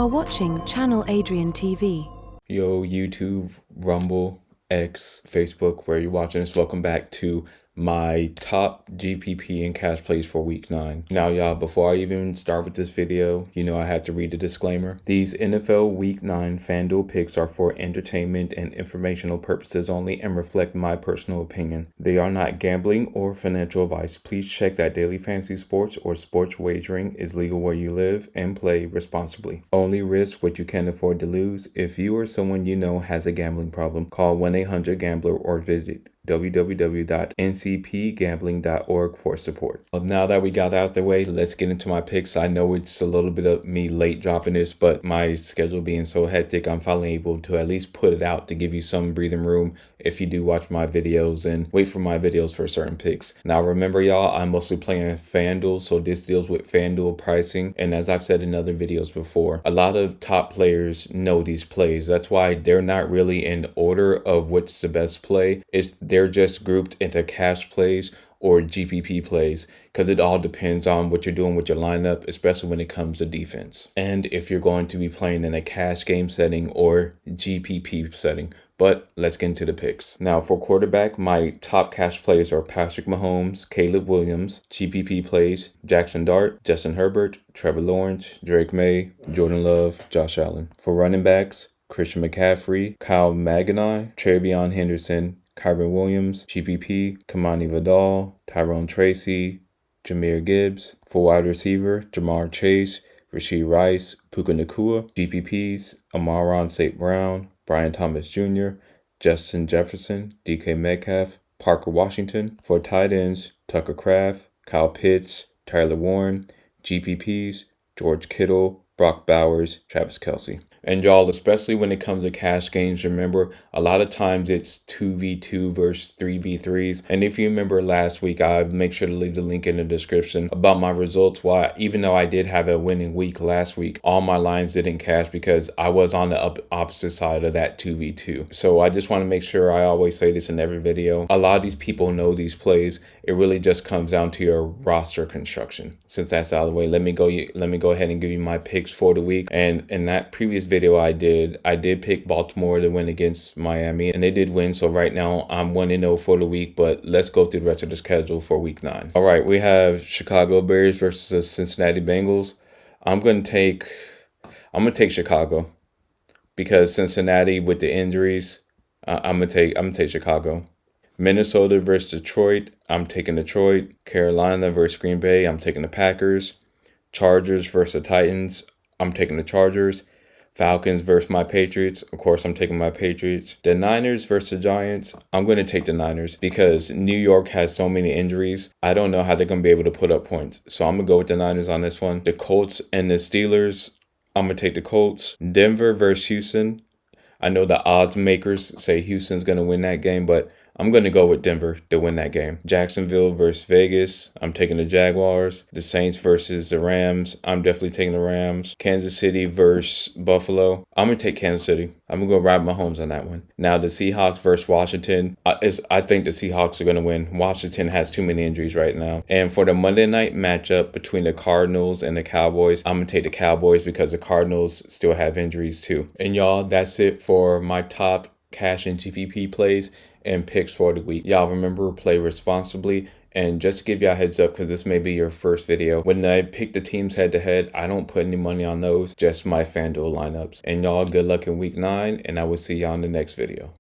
are watching Channel Adrian TV. Yo, YouTube, Rumble, X, Facebook, where you're watching this, welcome back to my top GPP and cash plays for week 9. Now, y'all, before I even start with this video, I have to read a disclaimer. These NFL week 9 FanDuel picks are for entertainment and informational purposes only and reflect my personal opinion. They are not gambling or financial advice. Please check that daily fantasy sports or sports wagering is legal where you live and play responsibly. Only risk what you can afford to lose. If you or someone you know has a gambling problem, call 1-800-GAMBLER or visit www.ncpgambling.org for support. Well, now that we got out the way, let's get into my picks. I know it's a little bit of me late dropping this, but my schedule being so hectic, I'm finally able to at least put it out to give you some breathing room if you do watch my videos and wait for my videos for certain picks. Now remember, y'all, I'm mostly playing FanDuel, so this deals with FanDuel pricing. And as I've said in other videos before, a lot of top players know these plays. That's why they're not really in order of what's the best play. They're just grouped into cash plays or GPP plays because it all depends on what you're doing with your lineup, especially when it comes to defense. And if you're going to be playing in a cash game setting or GPP setting. But let's get into the picks. Now for quarterback, my top cash plays are Patrick Mahomes, Caleb Williams. GPP plays Jackson Dart, Justin Herbert, Trevor Lawrence, Drake May, Jordan Love, Josh Allen. For running backs, Christian McCaffrey, Kyle Magani, Travion Henderson, Kyron Williams, GPP, Kamani Vidal, Tyrone Tracy, Jahmyr Gibbs. For wide receiver, Jamar Chase, Rashee Rice, Puka Nacua. GPPs, Amon-Ra St. Brown, Brian Thomas Jr., Justin Jefferson, DK Metcalf, Parker Washington. For tight ends, Tucker Kraft, Kyle Pitts, Tyler Warren. GPPs, George Kittle, Brock Bowers, Travis Kelce. And y'all, especially when it comes to cash games, remember, a lot of times it's 2v2 versus 3v3s. And if you remember last week, I make sure to leave the link in the description about my results. Why, even though I did have a winning week last week, all my lines didn't cash because I was on the opposite side of that 2v2. So I just want to make sure I always say this in every video. A lot of these people know these plays. It really just comes down to your roster construction. Since that's out of the way, let me go ahead and give you my picks for the week. And in that previous video I did pick Baltimore to win against Miami, and they did win. So right now I'm 1-0 for the week, but let's go through the rest of the schedule for week 9. All right, we have Chicago Bears versus the Cincinnati Bengals. I'm gonna take Chicago because Cincinnati with the injuries, I'm gonna take Chicago. Minnesota versus Detroit, I'm taking Detroit. Carolina versus Green Bay, I'm taking the Packers. Chargers versus the Titans, I'm taking the Chargers. Falcons versus my Patriots, of course I'm taking my Patriots. The Niners versus the Giants, I'm going to take the Niners because New York has so many injuries. I don't know how they're going to be able to put up points. So I'm going to go with the Niners on this one. The Colts and the Steelers, I'm going to take the Colts. Denver versus Houston, I know the odds makers say Houston's going to win that game, but I'm going to go with Denver to win that game. Jacksonville versus Vegas, I'm taking the Jaguars. The Saints versus the Rams, I'm definitely taking the Rams. Kansas City versus Buffalo, I'm going to take Kansas City. I'm going to go ride Mahomes on that one. Now the Seahawks versus Washington, I think the Seahawks are going to win. Washington has too many injuries right now. And for the Monday night matchup between the Cardinals and the Cowboys, I'm going to take the Cowboys because the Cardinals still have injuries too. And y'all, that's it for my top cash and GPP plays and picks for the week. Y'all remember, play responsibly. And just to give y'all a heads up, because this may be your first video, when I pick the teams head to head, I don't put any money on those, just my FanDuel lineups. And y'all, good luck in week 9, and I will see y'all in the next video.